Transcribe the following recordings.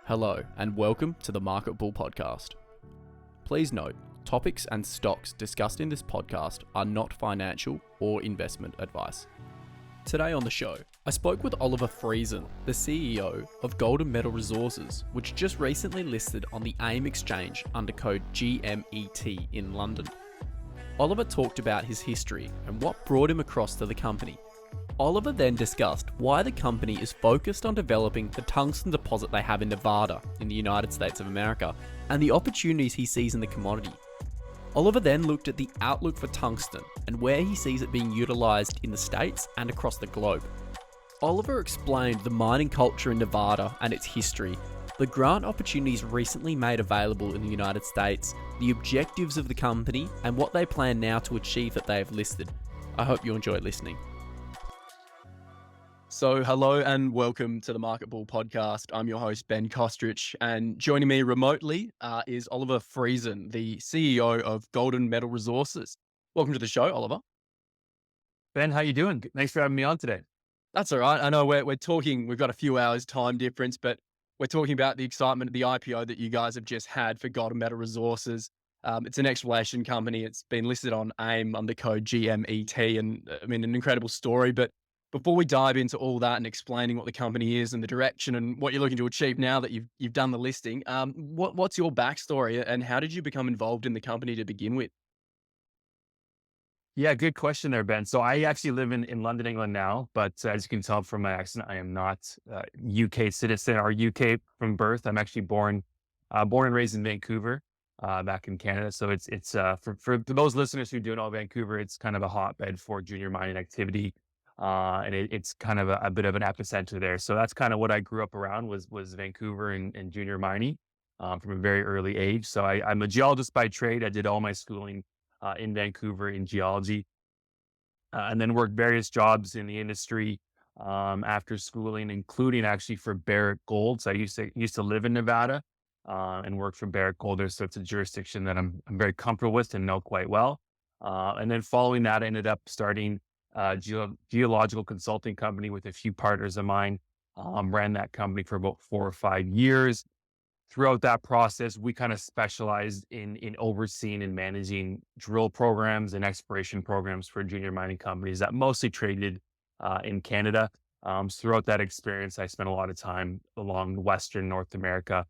Hello, and welcome to the Market Bull podcast. Please note, topics and stocks discussed in this podcast are not financial or investment advice. Today on the show, I spoke with Oliver Friesen, the CEO of Golden Metal Resources, which just recently listed on the AIM exchange under code GMET in London. Oliver talked about his history and what brought him across to the company. Oliver then discussed why the company is focused on developing the tungsten deposit they have in Nevada in the United States of America and the opportunities he sees in the commodity. Oliver then looked at the outlook for tungsten and where he sees it being utilised in the States and across the globe. Oliver explained the mining culture in Nevada and its history, the grant opportunities recently made available in the United States, the objectives of the company, and what they plan now to achieve that they have listed. I hope you enjoy listening. So hello and welcome to the Market Bull podcast. I'm your host, Ben Kostrich, and joining me remotely is Oliver Friesen, the CEO of Golden Metal Resources. Welcome to the show, Oliver. Ben, how you doing? Thanks for having me on today. That's all right. I know we're talking, we've got a few hours time difference, but we're talking about the excitement of the IPO that you guys have just had for Golden Metal Resources. It's an exploration company. It's been listed on AIM under code GMET, and I mean, an incredible story. But before we dive into all that and explaining what the company is and the direction and what you're looking to achieve now that you've done the listing, what's your backstory and how did you become involved in the company to begin with? Yeah, good question there, Ben. So I actually live in London, England now, but as you can tell from my accent, I am not UK citizen or UK from birth. I'm actually born and raised in Vancouver, back in Canada. So it's for those listeners who do know Vancouver, it's kind of a hotbed for junior mining activity. And it's kind of a bit of an epicenter there. So that's kind of what I grew up around was Vancouver and junior mining from a very early age. So I'm a geologist by trade. I did all my schooling in Vancouver in geology and then worked various jobs in the industry after schooling, including actually for Barrick Gold. So I used to live in Nevada and work for Barrick Gold. So it's a jurisdiction that I'm very comfortable with and know quite well. And then following that, I ended up starting geological consulting company with a few partners of mine, ran that company for about 4 or 5 years. Throughout that process, we kind of specialized in overseeing and managing drill programs and exploration programs for junior mining companies that mostly traded in Canada. So throughout that experience, I spent a lot of time along Western North America,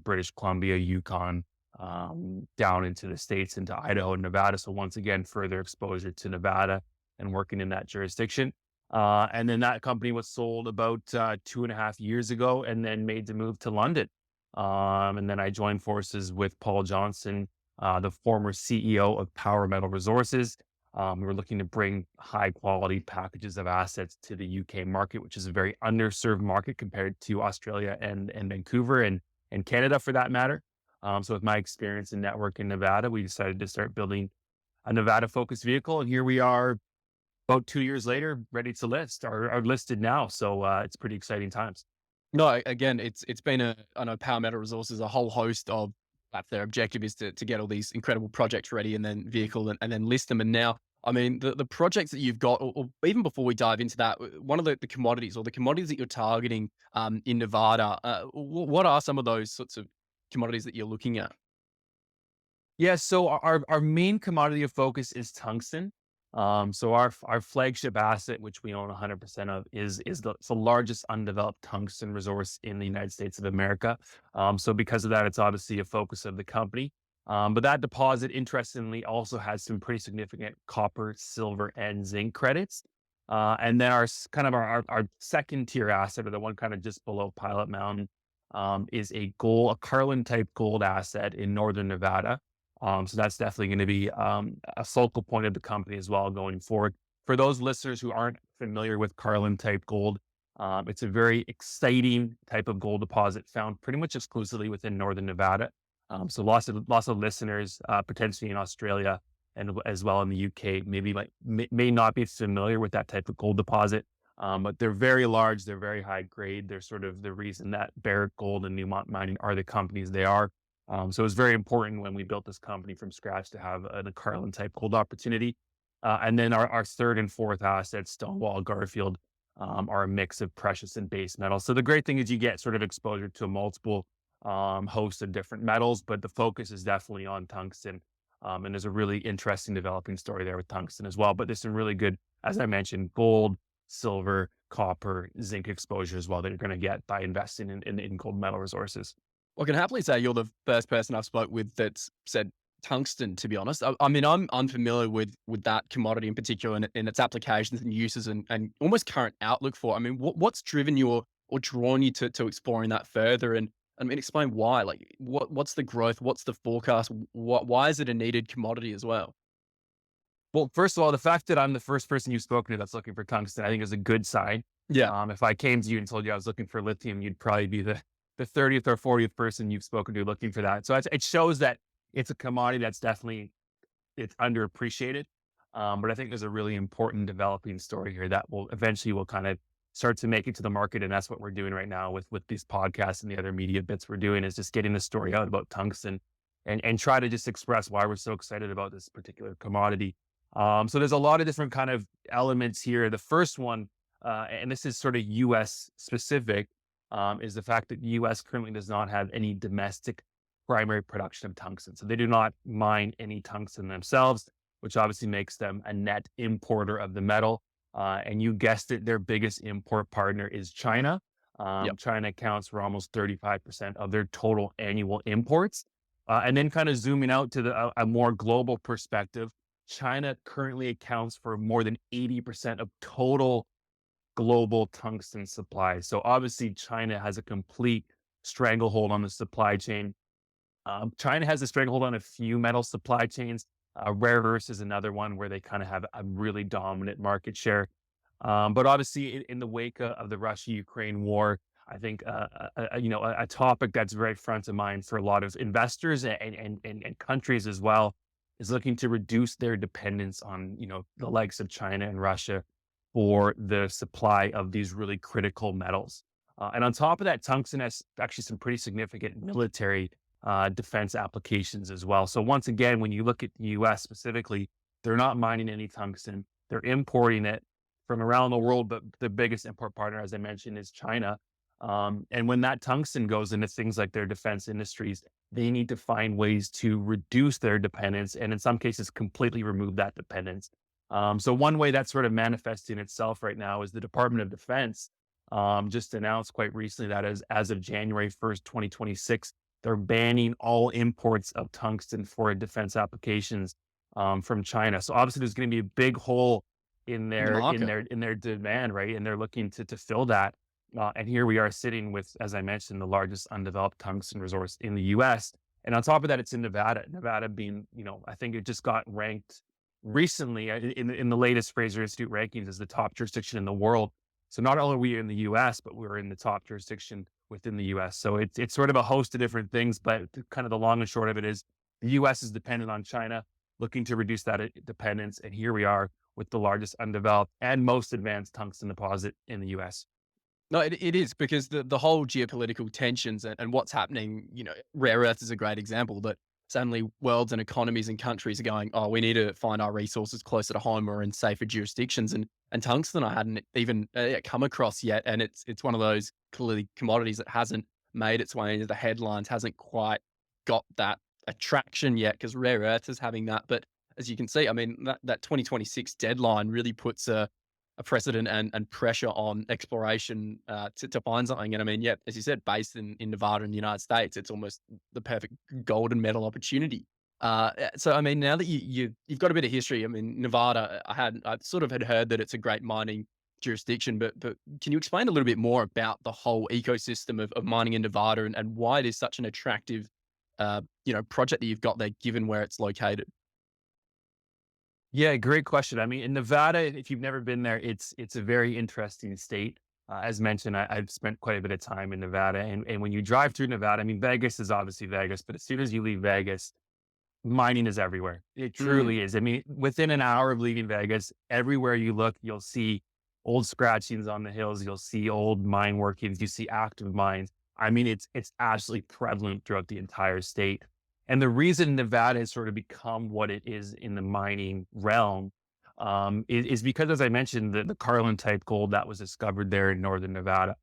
British Columbia, Yukon, down into the States, into Idaho and Nevada. So once again, further exposure to Nevada and working in that jurisdiction. And then that company was sold about 2.5 years ago and then made the move to London. And then I joined forces with Paul Johnson, the former CEO of Power Metal Resources. We were looking to bring high quality packages of assets to the UK market, which is a very underserved market compared to Australia and Vancouver and Canada for that matter. So with my experience in network in Nevada, we decided to start building a Nevada focused vehicle. And here we are about 2 years later, ready to list, are listed now. So it's pretty exciting times. No, again, it's been I know Power Metal Resources, a whole host of, that's their objective is to get all these incredible projects ready and then vehicle and then list them. And now, I mean, the projects that you've got, or even before we dive into that, one of the commodities or the commodities that you're targeting in Nevada, what are some of those sorts of commodities that you're looking at? Yeah, so our main commodity of focus is tungsten. So our flagship asset, which we own 100% of, is the largest undeveloped tungsten resource in the United States of America. So because of that, it's obviously a focus of the company. But that deposit, interestingly, also has some pretty significant copper, silver, and zinc credits. And then our second tier asset, or the one kind of just below Pilot Mountain, is a Carlin type gold asset in northern Nevada. So that's definitely going to be a focal point of the company as well going forward. For those listeners who aren't familiar with Carlin type gold, it's a very exciting type of gold deposit found pretty much exclusively within northern Nevada. So lots of listeners potentially in Australia and as well in the UK may not be familiar with that type of gold deposit, but they're very large, they're very high grade. They're sort of the reason that Barrick Gold and Newmont Mining are the companies they are. So it was very important when we built this company from scratch to have a Carlin type gold opportunity. And then our third and fourth assets, Stonewall, Garfield, are a mix of precious and base metals. So the great thing is you get sort of exposure to a multiple host of different metals, but the focus is definitely on tungsten. And there's a really interesting developing story there with tungsten as well. But there's some really good, as I mentioned, gold, silver, copper, zinc exposure as well that you're going to get by investing in gold metal resources. Well, I can happily say you're the first person I've spoke with that's said tungsten, to be honest. I mean, I'm unfamiliar with that commodity in particular and its applications and uses and almost current outlook for it. I mean, what's driven you or drawn you to exploring that further? And I mean, explain why. Like, what's the growth? What's the forecast? Why is it a needed commodity as well? Well, first of all, the fact that I'm the first person you've spoken to that's looking for tungsten, I think is a good sign. Yeah, If I came to you and told you I was looking for lithium, you'd probably be the 30th or 40th person you've spoken to looking for that. So it shows that it's a commodity that's definitely it's underappreciated. But I think there's a really important developing story here that will eventually will kind of start to make it to the market. And that's what we're doing right now with these podcasts and the other media bits we're doing is just getting the story out about tungsten and try to just express why we're so excited about this particular commodity. So there's a lot of different kind of elements here. The first one, and this is sort of US specific, is the fact that the US currently does not have any domestic primary production of tungsten. So they do not mine any tungsten themselves, which obviously makes them a net importer of the metal. And you guessed it, their biggest import partner is China. yep, China accounts for almost 35% of their total annual imports. And then kind of zooming out to a more global perspective, China currently accounts for more than 80% of total global tungsten supply. So obviously China has a complete stranglehold on the supply chain. China has a stranglehold on a few metal supply chains. Rare earths is another one where they kind of have a really dominant market share. But obviously, in the wake of the Russia-Ukraine war, I think a topic that's very front of mind for a lot of investors and countries as well is looking to reduce their dependence on the likes of China and Russia for the supply of these really critical metals. And on top of that, tungsten has actually some pretty significant military defense applications as well. So once again, when you look at the US specifically, they're not mining any tungsten. They're importing it from around the world, but the biggest import partner, as I mentioned, is China. And when that tungsten goes into things like their defense industries, they need to find ways to reduce their dependence and in some cases completely remove that dependence. So one way that's sort of manifesting itself right now is the Department of Defense just announced quite recently that as of January 1st, 2026, they're banning all imports of tungsten for defense applications from China. So obviously there's going to be a big hole in in the market. their demand, right? And they're looking to fill that. And here we are sitting with, as I mentioned, the largest undeveloped tungsten resource in the US. And on top of that, it's in Nevada. Nevada being, I think it just got ranked recently in the latest Fraser Institute rankings as the top jurisdiction in the world. So not only are we in the US, but we're in the top jurisdiction within the US. So it's sort of a host of different things, but kind of the long and short of it is the US is dependent on China, looking to reduce that dependence. And here we are with the largest undeveloped and most advanced tungsten deposit in the US. No, it is because the whole geopolitical tensions and what's happening, rare earths is a great example that suddenly worlds and economies and countries are going, oh, we need to find our resources closer to home or in safer jurisdictions. And tungsten I hadn't even come across yet. And it's one of those clearly commodities that hasn't made its way into the headlines, hasn't quite got that attraction yet because rare earths is having that. But as you can see, I mean, that 2026 deadline really puts a precedent and pressure on exploration to find something. And I mean, yeah, as you said, based in Nevada in the United States, it's almost the perfect golden medal opportunity. So I mean, now that you've got a bit of history, I mean, Nevada, I sort of had heard that it's a great mining jurisdiction, but can you explain a little bit more about the whole ecosystem of mining in Nevada and why it is such an attractive, project that you've got there, given where it's located? Yeah, great question. I mean, in Nevada, if you've never been there, it's a very interesting state. As mentioned, I've spent quite a bit of time in Nevada, and when you drive through Nevada, I mean, Vegas is obviously Vegas, but as soon as you leave Vegas, mining is everywhere. It Mm, truly is. I mean, within an hour of leaving Vegas, everywhere you look, you'll see old scratchings on the hills. You'll see old mine workings. You see active mines. I mean, it's absolutely prevalent throughout the entire state. And the reason Nevada has sort of become what it is in the mining realm is because, as I mentioned, the Carlin type gold that was discovered there in northern Nevada.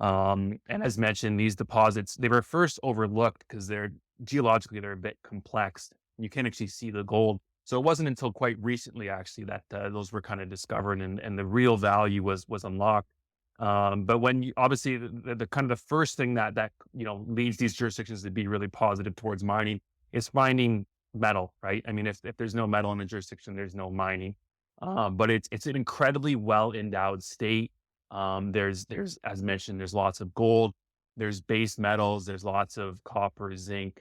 And as mentioned, these deposits, they were first overlooked because they're geologically, they're a bit complex. You can't actually see the gold. So it wasn't until quite recently, actually, that those were kind of discovered and the real value was unlocked. But when you, obviously the kind of the first thing that leads these jurisdictions to be really positive towards mining is finding metal, right? I mean, if there's no metal in a jurisdiction, there's no mining. But it's an incredibly well endowed state. There's as mentioned, there's lots of gold, there's base metals, there's lots of copper, zinc,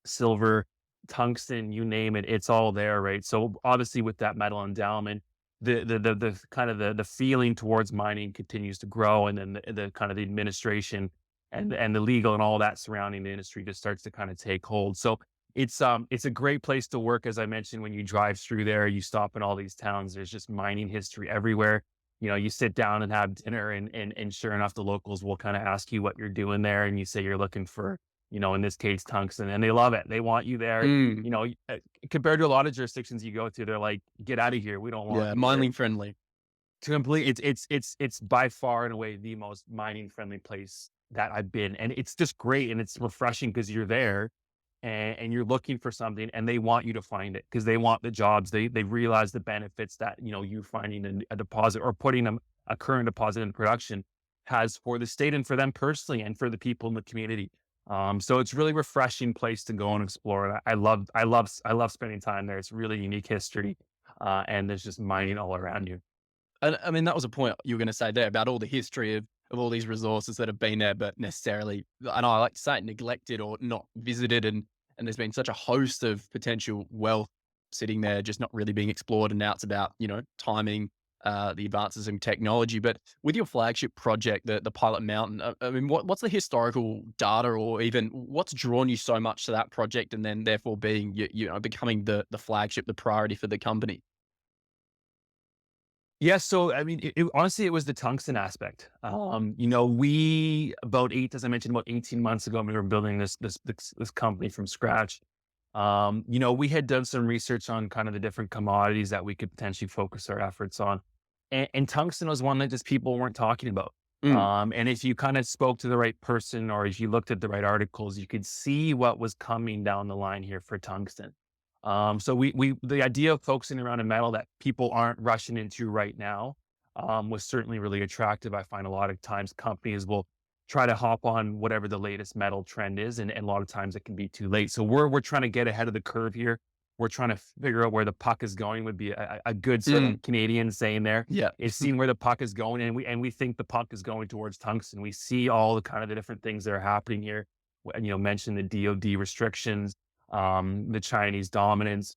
silver, tungsten, you name it, it's all there, right? So obviously with that metal endowment, the kind of the feeling towards mining continues to grow, and then the kind of the administration and the legal and all that surrounding the industry just starts to kind of take hold. So it's a great place to work. As I mentioned, when you drive through there, you stop in all these towns, there's just mining history everywhere. You sit down and have dinner, and sure enough, the locals will kind of ask you what you're doing there, and you say you're looking for, in this case, tungsten, and they love it. They want you there. Mm. Compared to a lot of jurisdictions you go to, they're like, "Get out of here. We don't want Yeah, you here." mining friendly. To complete, it's by far and away the most mining friendly place that I've been, and it's just great and it's refreshing because you're there and you're looking for something, and they want you to find it because they want the jobs. They realize the benefits that you finding a deposit or putting a current deposit in production has for the state and for them personally and for the people in the community. So it's really refreshing place to go and explore. And I love spending time there. It's really unique history, and there's just mining all around you. And I mean, that was a point you were going to say there about all the history of all these resources that have been there, but necessarily, and I like to say it, neglected or not visited. And there's been such a host of potential wealth sitting there, just not really being explored. And now it's about, timing, the advances in technology. But with your flagship project, the Pilot Mountain, I mean, what's the historical data, or even what's drawn you so much to that project, and then therefore being, becoming the flagship, the priority for the company? Yeah, so I mean, honestly, it was the tungsten aspect. We about as I mentioned, about 18 months ago, we were building this company from scratch. We had done some research on kind of the different commodities that we could potentially focus our efforts on, and tungsten was one that just people weren't talking about. Mm. And if you kind of spoke to the right person, or if you looked at the right articles, you could see what was coming down the line here for tungsten. So the idea of focusing around a metal that people aren't rushing into right now, was certainly really attractive. I find a lot of times companies will try to hop on whatever the latest metal trend is, and a lot of times it can be too late. So we're trying to get ahead of the curve here. We're trying to figure out where the puck is going, would be a good sort Mm. of Canadian saying there, Yeah. is seeing where the puck is going, and we think the puck is going towards tungsten. We see all the kind of the different things that are happening here. And mention the DoD restrictions, the Chinese dominance.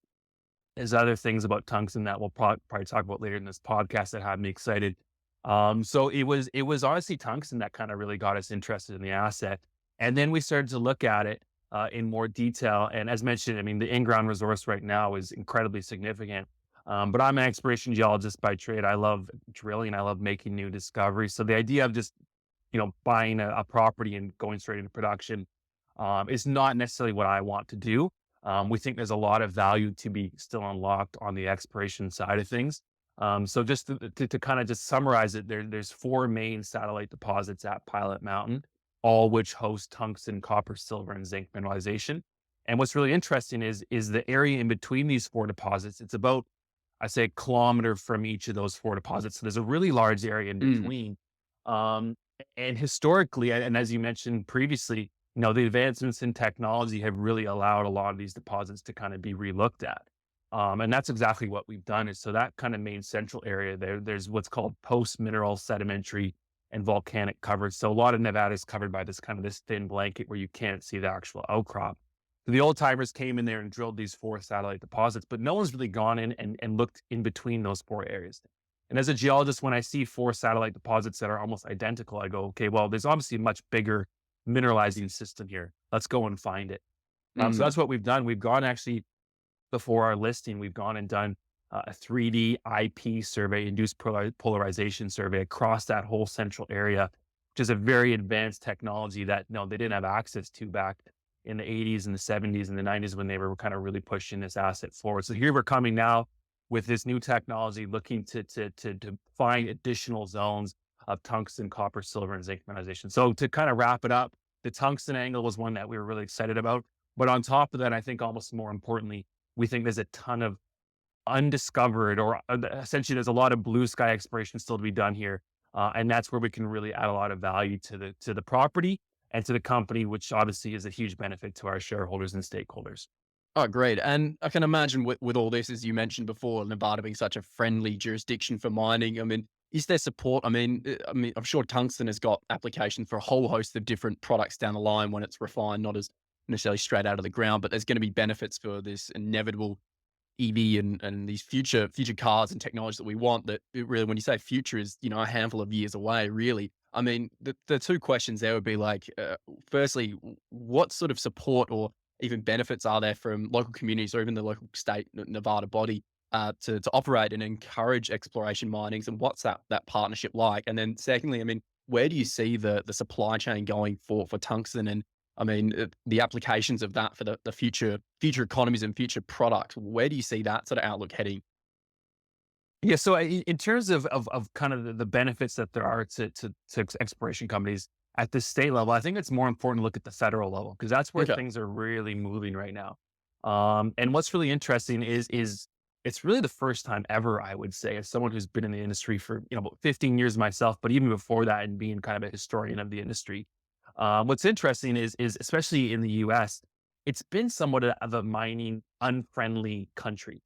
There's other things about tungsten that we'll probably talk about later in this podcast that have me excited. So it was honestly tungsten that kind of really got us interested in the asset, and then we started to look at it in more detail. And as mentioned, I mean, the in-ground resource right now is incredibly significant. But I'm an exploration geologist by trade. I love drilling. I love making new discoveries. So the idea of just buying a property and going straight into production is not necessarily what I want to do. We think there's a lot of value to be still unlocked on the exploration side of things. So just to kind of just summarize it, there's four main satellite deposits at Pilot Mountain, all which host tungsten, copper, silver, and zinc mineralization. And what's really interesting is the area in between these four deposits. It's about, I say, a kilometer from each of those four deposits. So there's a really large area in Mm. between. Um, and historically, and as you mentioned previously, the advancements in technology have really allowed a lot of these deposits to kind of be relooked at. And that's exactly what we've done. Is so that kind of main central area there's what's called post-mineral sedimentary and volcanic coverage. So a lot of Nevada is covered by this thin blanket where you can't see the actual outcrop. So the old timers came in there and drilled these four satellite deposits, but no one's really gone in and looked in between those four areas. And as a geologist, when I see four satellite deposits that are almost identical, I go, okay, well, there's obviously a much bigger mineralizing system here. Let's go and find it. So Mm. that's what we've done. We've gone actually before our listing, we've gone and done a 3D IP survey, induced polarization survey across that whole central area, which is a very advanced technology that they didn't have access to back in the 80s and the 70s and the 90s when they were kind of really pushing this asset forward. So here we're coming now with this new technology, looking to find additional zones of tungsten, copper, silver, and zinc mineralization. So to kind of wrap it up, the tungsten angle was one that we were really excited about. But on top of that, I think almost more importantly, we think there's a ton of undiscovered, or essentially there's a lot of blue sky exploration still to be done here. And that's where we can really add a lot of value to the property and to the company, which obviously is a huge benefit to our shareholders and stakeholders. Oh, great. And I can imagine with all this, as you mentioned before, Nevada being such a friendly jurisdiction for mining. I mean, is there support? I mean, I'm sure tungsten has got applications for a whole host of different products down the line when it's refined, not as necessarily straight out of the ground, but there's going to be benefits for this inevitable EV and these future cars and technologies that we want. That it really, when you say future, is a handful of years away. Really, I mean, the two questions there would be like, firstly, what sort of support or even benefits are there from local communities or even the local state Nevada body to operate and encourage exploration minings, and what's that partnership like? And then secondly, I mean, where do you see the supply chain going for tungsten? And I mean, the applications of that for the future economies and future products. Where do you see that sort of outlook heading? Yeah, so in terms of kind of the benefits that there are to exploration companies at the state level, I think it's more important to look at the federal level because that's where Okay. things are really moving right now. And what's really interesting is it's really the first time ever, I would say, as someone who's been in the industry for about 15 years myself, but even before that, and being kind of a historian of the industry. What's interesting is especially in the U.S., it's been somewhat of a mining unfriendly country.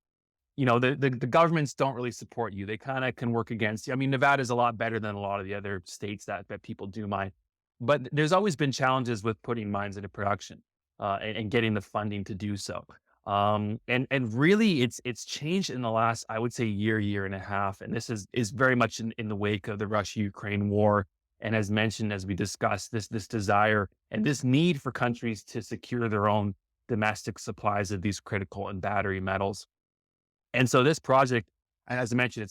The governments don't really support you. They kind of can work against you. I mean, Nevada is a lot better than a lot of the other states that people do mine, but there's always been challenges with putting mines into production and getting the funding to do so. And really, it's changed in the last, I would say, year and a half. And this is very much in the wake of the Russia-Ukraine war. And as mentioned, as we discussed, this desire and this need for countries to secure their own domestic supplies of these critical and battery metals. And so this project, as I mentioned,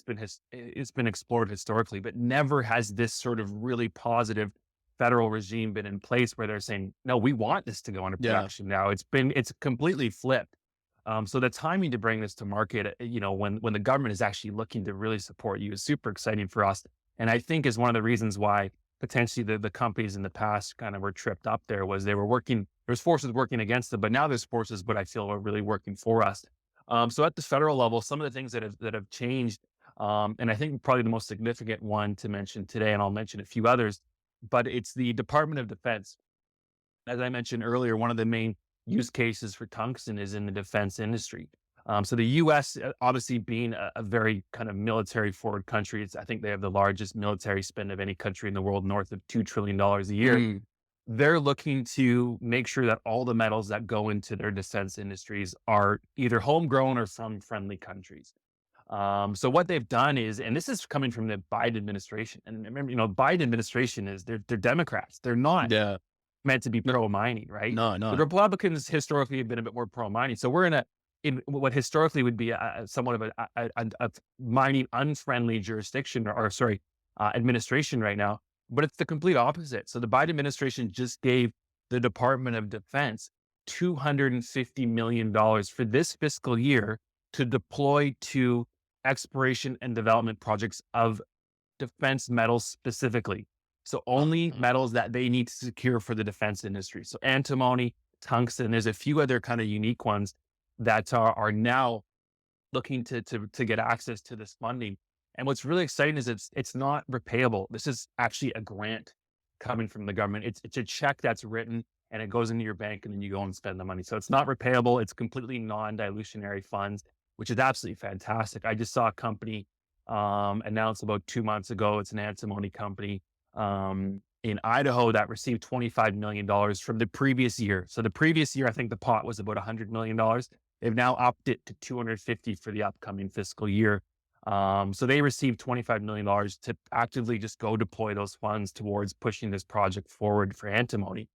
it's been explored historically, but never has this sort of really positive federal regime been in place where they're saying, no, we want this to go into Yeah. production now. It's completely flipped. So the timing to bring this to market, when the government is actually looking to really support you, is super exciting for us. And I think is one of the reasons why potentially the companies in the past kind of were tripped up there was they were working, there's forces working against them, but now there's forces, what I feel are really working for us. So at the federal level, some of the things that have changed, and I think probably the most significant one to mention today, and I'll mention a few others, but it's the Department of Defense. As I mentioned earlier, one of the main use cases for tungsten is in the defense industry. So the U.S. Obviously being a very kind of military forward country, I think they have the largest military spend of any country in the world, north of $2 trillion a year. Mm. They're looking to make sure that all the metals that go into their defense industries are either homegrown or from friendly countries. So what they've done is, and this is coming from the Biden administration, and remember, Biden administration is they're Democrats. They're not Yeah. meant to be No. pro mining, right? No. The No. Republicans historically have been a bit more pro mining. So we're in what historically would be somewhat of a mining unfriendly jurisdiction or sorry, administration right now, but it's the complete opposite. So the Biden administration just gave the Department of Defense $250 million for this fiscal year to deploy to exploration and development projects of defense metals specifically. So only Uh, metals that they need to secure for the defense industry. So antimony, tungsten, there's a few other kind of unique ones that are now looking to get access to this funding. And what's really exciting is it's not repayable. This is actually a grant coming from the government. It's a check that's written and it goes into your bank and then you go and spend the money. So it's not repayable. It's completely non-dilutionary funds, which is absolutely fantastic. I just saw a company announced about 2 months ago. It's an antimony company in Idaho that received $25 million from the previous year. So the previous year, I think the pot was about $100 million. They've now upped it to 250 for the upcoming fiscal year. So they received $25 million to actively just go deploy those funds towards pushing this project forward for antimony.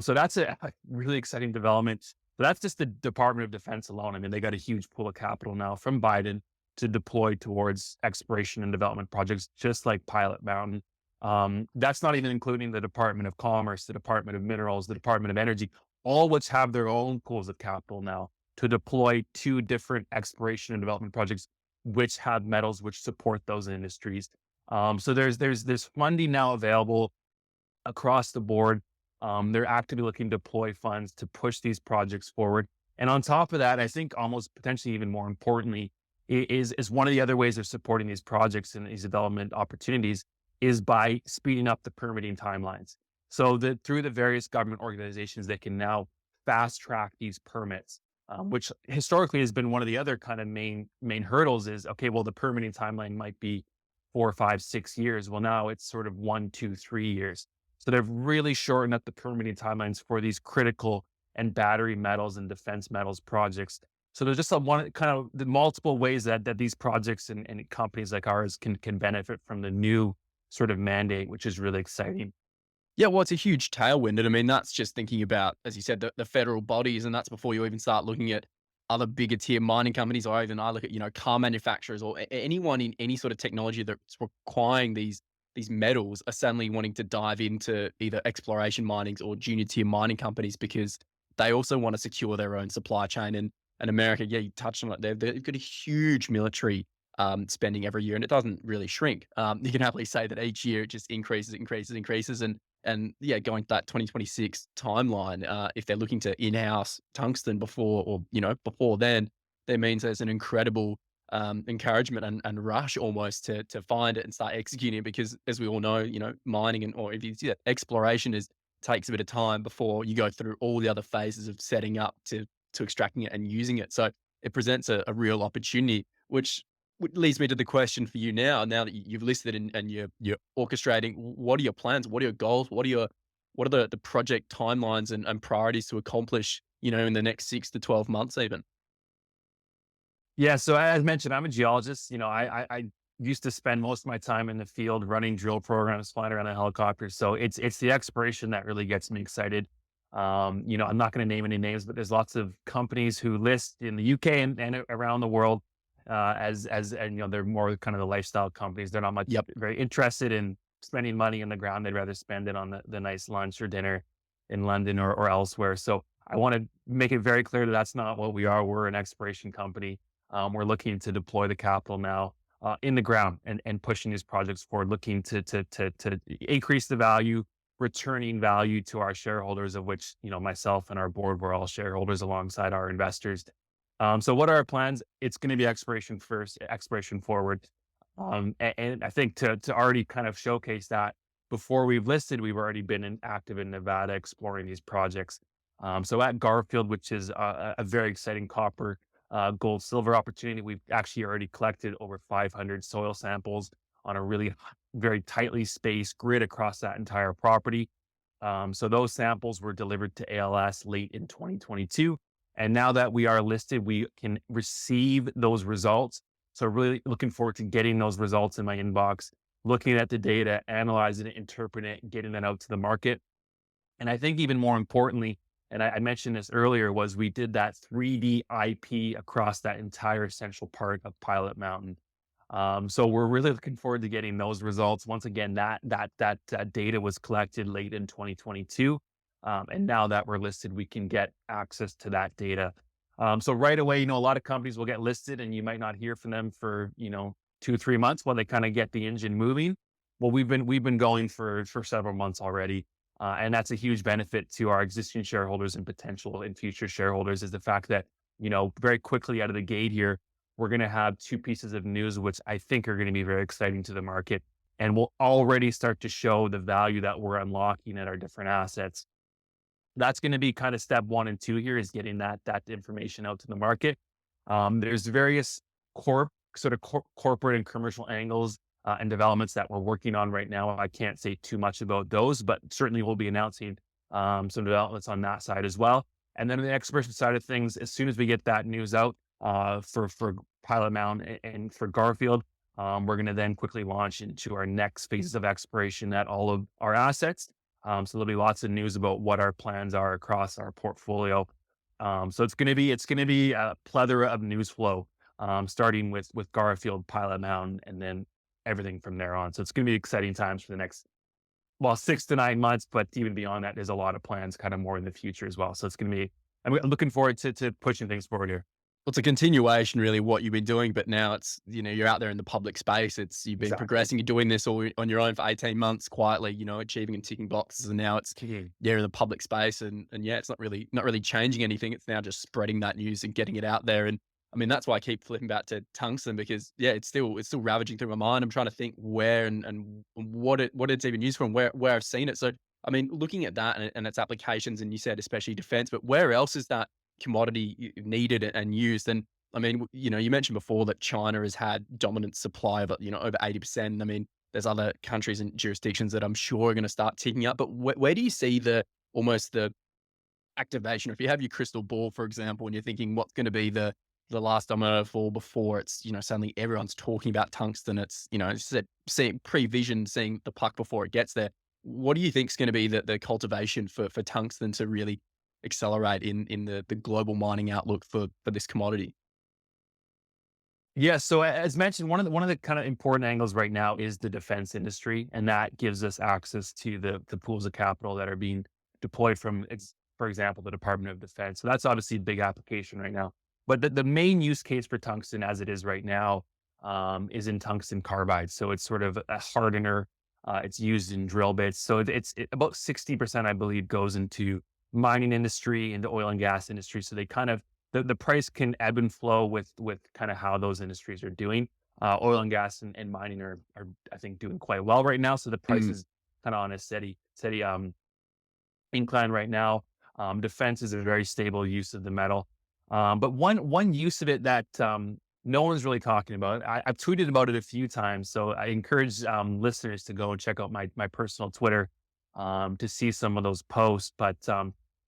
So that's a really exciting development. So that's just the Department of Defense alone. I mean, they got a huge pool of capital now from Biden to deploy towards exploration and development projects, just like Pilot Mountain. That's not even including the Department of Commerce, the Department of Minerals, the Department of Energy, all which have their own pools of capital now to deploy 2 different exploration and development projects which have metals which support those industries. So there's funding now available across the board. They're actively looking to deploy funds to push these projects forward. And on top of that, I think almost potentially even more importantly, is one of the other ways of supporting these projects and these development opportunities is by speeding up the permitting timelines. So that through the various government organizations, they can now fast track these permits, which historically has been one of the other kind of main hurdles. Is okay, well, the permitting timeline might be 4, 5, 6 years. Well, now it's sort of 1, 2, 3 years. So they've really shortened up the permitting timelines for these critical and battery metals and defense metals projects. So there's just one kind of the multiple ways that these projects and companies like ours can benefit from the new sort of mandate, which is really exciting. Yeah, well, it's a huge tailwind. And I mean, that's just thinking about, as you said, the federal bodies, and that's before you even start looking at other bigger tier mining companies, or even I look at, car manufacturers or anyone in any sort of technology that's requiring these metals are suddenly wanting to dive into either exploration minings or junior tier mining companies because they also want to secure their own supply chain. And America, yeah, you touched on it. They've got a huge military spending every year, and it doesn't really shrink. You can happily say that each year it just increases, and yeah, going to that 2026 timeline, if they're looking to in-house tungsten before, or before then, that means there's an incredible encouragement and rush almost to find it and start executing it. Because as we all know, mining or if you see that exploration takes a bit of time before you go through all the other phases of setting up to extracting it and using it. So it presents a real opportunity, which leads me to the question for you now. Now that you've listed and you're orchestrating, what are your plans? What are your goals? What are the project timelines and priorities to accomplish, in the next 6 to 12 months even? Yeah. So as mentioned, I'm a geologist. I used to spend most of my time in the field running drill programs, flying around a helicopter. So it's the exploration that really gets me excited. I'm not going to name any names, but there's lots of companies who list in the UK and around the world and they're more kind of the lifestyle companies. They're not much Yep. very interested in spending money in the ground. They'd rather spend it on the nice lunch or dinner in London or elsewhere. So I want to make it very clear that that's not what we are. We're an exploration company. We're looking to deploy the capital now in the ground and pushing these projects forward, looking to increase the value, returning value to our shareholders, of which, myself and our board, we're all shareholders alongside our investors. So what are our plans? It's going to be exploration first, exploration forward. And I think to already kind of showcase that, before we've listed, we've already been active in Nevada exploring these projects. So at Garfield, which is a very exciting copper, gold, silver opportunity, we've actually already collected over 500 soil samples on a really very tightly spaced grid across that entire property. So those samples were delivered to ALS late in 2022. And now that we are listed, we can receive those results. So really looking forward to getting those results in my inbox, looking at the data, analyzing it, interpreting it, getting that out to the market. And I think even more importantly, and I mentioned this earlier, was we did that 3D IP across that entire central part of Pilot Mountain. So we're really looking forward to getting those results. Once again, that data was collected late in 2022. And now that we're listed, we can get access to that data. So right away, a lot of companies will get listed and you might not hear from them for, 2, 3 months while they kind of get the engine moving. Well, we've been going for several months already. And that's a huge benefit to our existing shareholders and potential and future shareholders, is the fact that, very quickly out of the gate here, we're going to have 2 pieces of news, which I think are going to be very exciting to the market. And we'll already start to show the value that we're unlocking at our different assets. That's going to be kind of step 1 and 2 here, is getting that information out to the market. There's various corporate and commercial angles and developments that we're working on right now. I can't say too much about those, but certainly we'll be announcing some developments on that side as well. And then on the exploration side of things, as soon as we get that news out for Pilot Mountain and for Garfield, we're going to then quickly launch into our next phases of exploration at all of our assets. So there'll be lots of news about what our plans are across our portfolio. So it's going to be a plethora of news flow, starting with Garfield, Pilot Mountain, and then everything from there on. So it's going to be exciting times for the next, 6 to 9 months, but even beyond that, there's a lot of plans kind of more in the future as well. So it's going to be, I'm looking forward to pushing things forward here. Well, it's a continuation really of what you've been doing, but now it's, you're out there in the public space. You've been Exactly. progressing, you're doing this all on your own for 18 months quietly, achieving and ticking boxes. And now it's, Mhm. yeah, in the public space. And yeah, it's not really changing anything. It's now just spreading that news and getting it out there. And I mean, that's why I keep flipping back to tungsten because yeah, it's still ravaging through my mind. I'm trying to think where and what it's even used for and where I've seen it. So I mean, looking at that and its applications, and you said especially defense, but where else is that commodity needed and used? And I mean, you mentioned before that China has had dominant supply of, over 80%. I mean, there's other countries and jurisdictions that I'm sure are going to start ticking up. But where do you see almost the activation? If you have your crystal ball, for example, and you're thinking what's going to be the last domino to fall before it's, suddenly everyone's talking about tungsten. It's, it's seeing prevision, seeing the puck before it gets there. What do you think is going to be the cultivation for tungsten to really accelerate in the global mining outlook for this commodity? Yeah. So as mentioned, one of the kind of important angles right now is the defense industry, and that gives us access to the pools of capital that are being deployed from, for example, the Department of Defense. So that's obviously a big application right now. But the main use case for tungsten, as it is right now, is in tungsten carbide. So it's sort of a hardener. It's used in drill bits. So about 60%, I believe, goes into mining industry, into oil and gas industry. So they kind of the price can ebb and flow with kind of how those industries are doing. Oil and gas and mining are I think doing quite well right now. So the price Mm, is kind of on a steady incline right now. Defense is a very stable use of the metal. But one use of it that no one's really talking about. I've tweeted about it a few times, so I encourage listeners to go and check out my personal Twitter to see some of those posts. But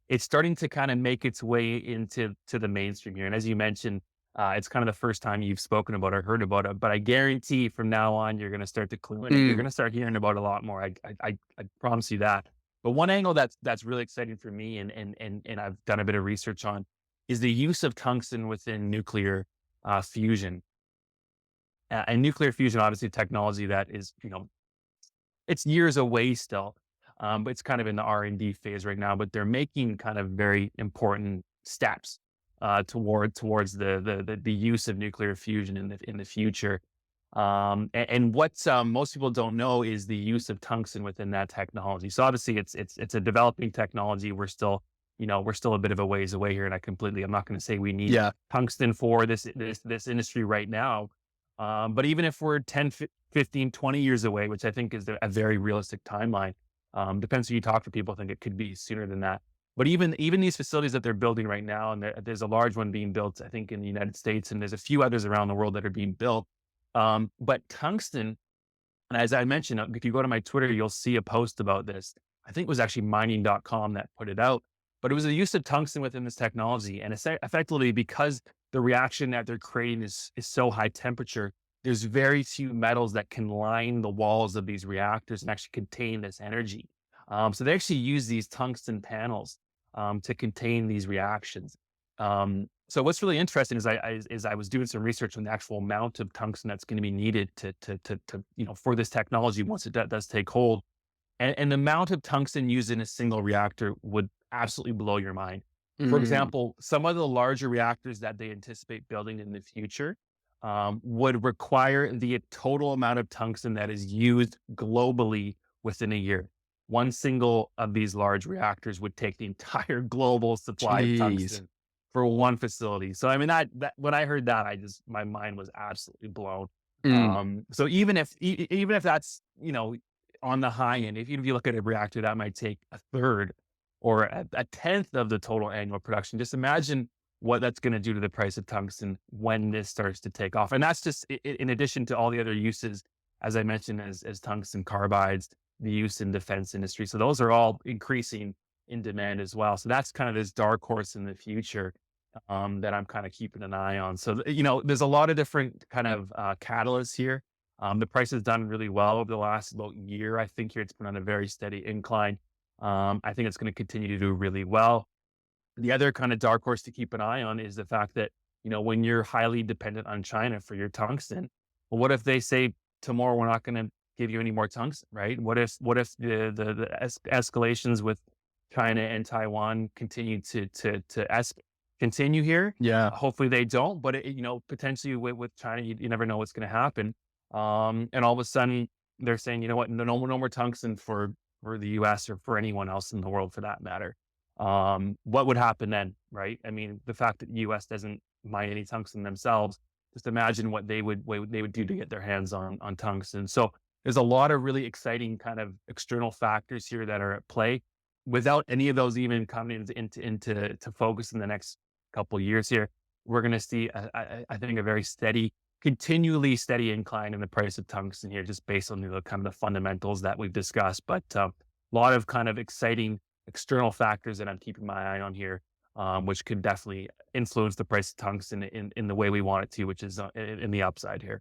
it's starting to kind of make its way to the mainstream here. And as you mentioned, it's kind of the first time you've spoken about or heard about it. But I guarantee from now on, you're going to start to clue in. You're mm, going to start hearing about it a lot more. I promise you that. But one angle that's really exciting for me, and I've done a bit of research on, is the use of tungsten within nuclear fusion. And nuclear fusion, obviously, technology that is, it's years away still, but it's kind of in the R&D phase right now. But they're making kind of very important steps towards the use of nuclear fusion in the future. And what most people don't know is the use of tungsten within that technology. So obviously, it's a developing technology. We're still a bit of a ways away here, and I'm not going to say we need yeah. tungsten for this industry right now. But even if we're 10, 15, 20 years away, which I think is a very realistic timeline, depends who you talk to. People think it could be sooner than that. But even these facilities that they're building right now, and there's a large one being built, I think, in the United States, and there's a few others around the world that are being built. But tungsten, and as I mentioned, if you go to my Twitter, you'll see a post about this. I think it was actually mining.com that put it out, but it was the use of tungsten within this technology. And effectively, because the reaction that they're creating is so high temperature, there's very few metals that can line the walls of these reactors and actually contain this energy. So they actually use these tungsten panels to contain these reactions. So what's really interesting is I was doing some research on the actual amount of tungsten that's going to be needed to for this technology once it does take hold, and the amount of tungsten used in a single reactor would absolutely blow your mind. For Mm, example, some of the larger reactors that they anticipate building in the future would require the total amount of tungsten that is used globally within a year. One single of these large reactors would take the entire global supply of jeez. tungsten for one facility. So I mean that when I heard that, my mind was absolutely blown. Mm, So even if that's on the high end, if you look at a reactor that might take a third or a tenth of the total annual production, just imagine what that's going to do to the price of tungsten when this starts to take off. And that's just in addition to all the other uses, as I mentioned, as tungsten carbides, the use in defense industry. So those are all increasing in demand as well. So that's kind of this dark horse in the future that I'm kind of keeping an eye on. So, there's a lot of different kind of catalysts here. The price has done really well over the last about year. I think here it's been on a very steady incline. I think it's going to continue to do really well. The other kind of dark horse to keep an eye on is the fact that, when you're highly dependent on China for your tungsten, well, what if they say tomorrow we're not going to give you any more tungsten, right? What if the escalations with China and Taiwan continue to continue here. Yeah. Hopefully they don't, but potentially with China, you never know what's going to happen. And all of a sudden they're saying, you know what, no more tungsten for the US or for anyone else in the world for that matter. What would happen then, right? I mean, the fact that the US doesn't mine any tungsten themselves, just imagine what they would do to get their hands on tungsten. So there's a lot of really exciting kind of external factors here that are at play. Without any of those even coming into focus in the next couple of years here, we're going to see, I think, a very continually steady incline in the price of tungsten here, just based on the kind of the fundamentals that we've discussed. But a lot of kind of exciting external factors that I'm keeping my eye on here, which could definitely influence the price of tungsten in the way we want it to, which is in the upside here.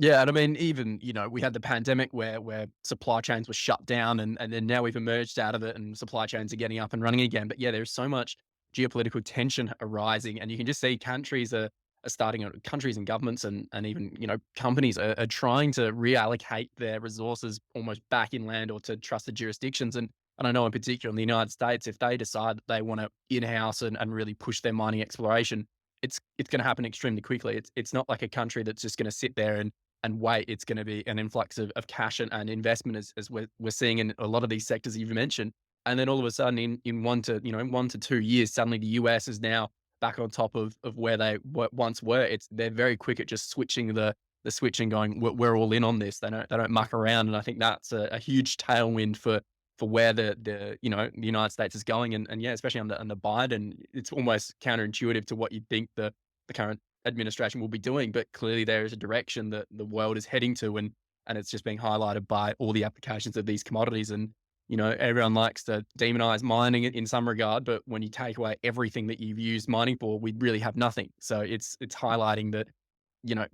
Yeah, and I mean, even, we had the pandemic where supply chains were shut down, and then now we've emerged out of it and supply chains are getting up and running again. But yeah, there's so much geopolitical tension arising, and you can just see countries are starting, countries and governments and even, companies are trying to reallocate their resources almost back inland or to trusted jurisdictions. And I know in particular in the United States, if they decide that they want to in-house and really push their mining exploration, it's going to happen extremely quickly. It's not like a country that's just going to sit there and wait. It's going to be an influx of cash and investment as we're seeing in a lot of these sectors you've mentioned. And then all of a sudden in 1 to 2 years, suddenly the US is now back on top of where they once were. They're very quick at just switching the switch and going, we're all in on this. They don't muck around. And I think that's a huge tailwind for where the United States is going. And yeah, especially under Biden, it's almost counterintuitive to what you'd think the current administration will be doing, but clearly there is a direction that the world is heading to, and it's just being highlighted by all the applications of these commodities. And everyone likes to demonize mining in some regard, but when you take away everything that you've used mining for, we really have nothing. So it's highlighting that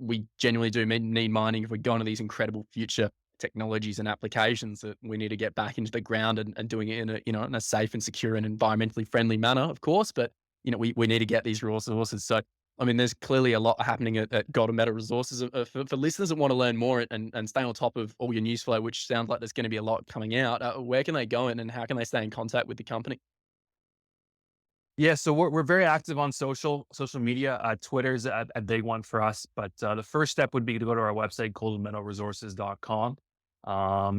we genuinely do need mining if we're going to these incredible future technologies and applications, that we need to get back into the ground and doing it in a safe and secure and environmentally friendly manner, of course. But we need to get these resources. So I mean, there's clearly a lot happening at Gold and Metal Resources. For listeners that want to learn more and stay on top of all your news flow, which sounds like there's going to be a lot coming out, where can they go and how can they stay in contact with the company? Yeah, so we're very active on social media. Twitter's a big one for us, but the first step would be to go to our website, goldandmetalresources.com.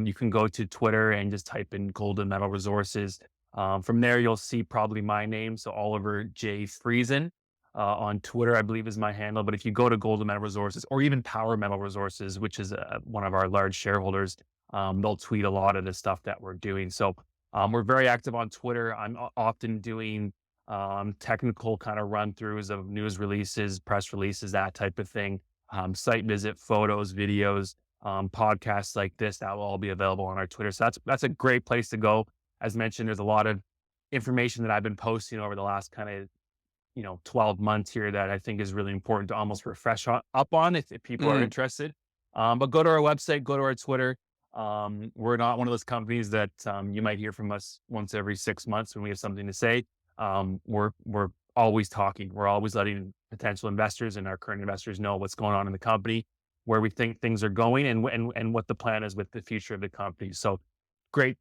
You can go to Twitter and just type in Gold and Metal Resources. From there, you'll see probably my name, so Oliver J. Friesen. On Twitter, I believe is my handle. But if you go to Gold and Metal Resources or even Power Metal Resources, which is one of our large shareholders, they'll tweet a lot of the stuff that we're doing. So we're very active on Twitter. I'm often doing technical kind of run-throughs of news releases, press releases, that type of thing, site visit photos, videos, podcasts like this that will all be available on our Twitter. So that's a great place to go. As mentioned, there's a lot of information that I've been posting over the last kind of 12 months here that I think is really important to almost refresh up on if people are interested. But go to our website, go to our Twitter. We're not one of those companies that you might hear from us once every 6 months when we have something to say. We're always talking. We're always letting potential investors and our current investors know what's going on in the company, where we think things are going, and what the plan is with the future of the company. So great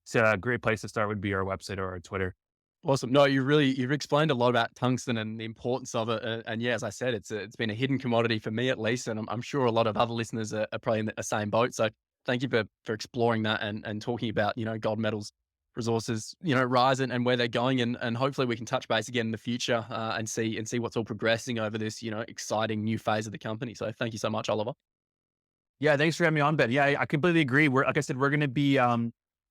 place to start would be our website or our Twitter. Awesome. No, you've explained a lot about tungsten and the importance of it. And yeah, as I said, it's been a hidden commodity for me at least, and I'm sure a lot of other listeners are probably in the same boat. So thank you for exploring that and talking about gold metals resources rise and where they're going, and hopefully we can touch base again in the future and see what's all progressing over this exciting new phase of the company. So thank you so much, Oliver. Yeah, thanks for having me on, Ben. Yeah, I completely agree. Like I said, we're going to be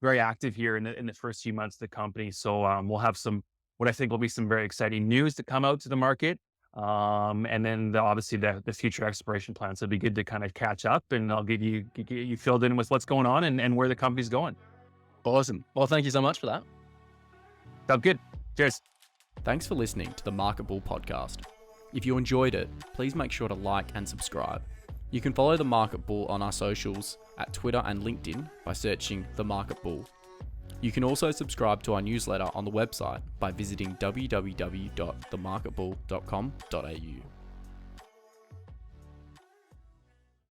very active here in the first few months of the company. So we'll have what I think will be some very exciting news to come out to the market. And then obviously the future exploration plans. So it'd be good to kind of catch up, and I'll get you filled in with what's going on and where the company's going. Awesome. Well, thank you so much for that. Sounds good. Cheers. Thanks for listening to the Market Bull podcast. If you enjoyed it, please make sure to like and subscribe. You can follow the Market Bull on our socials at Twitter and LinkedIn by searching The Market Bull. You can also subscribe to our newsletter on the website by visiting www.themarketbull.com.au.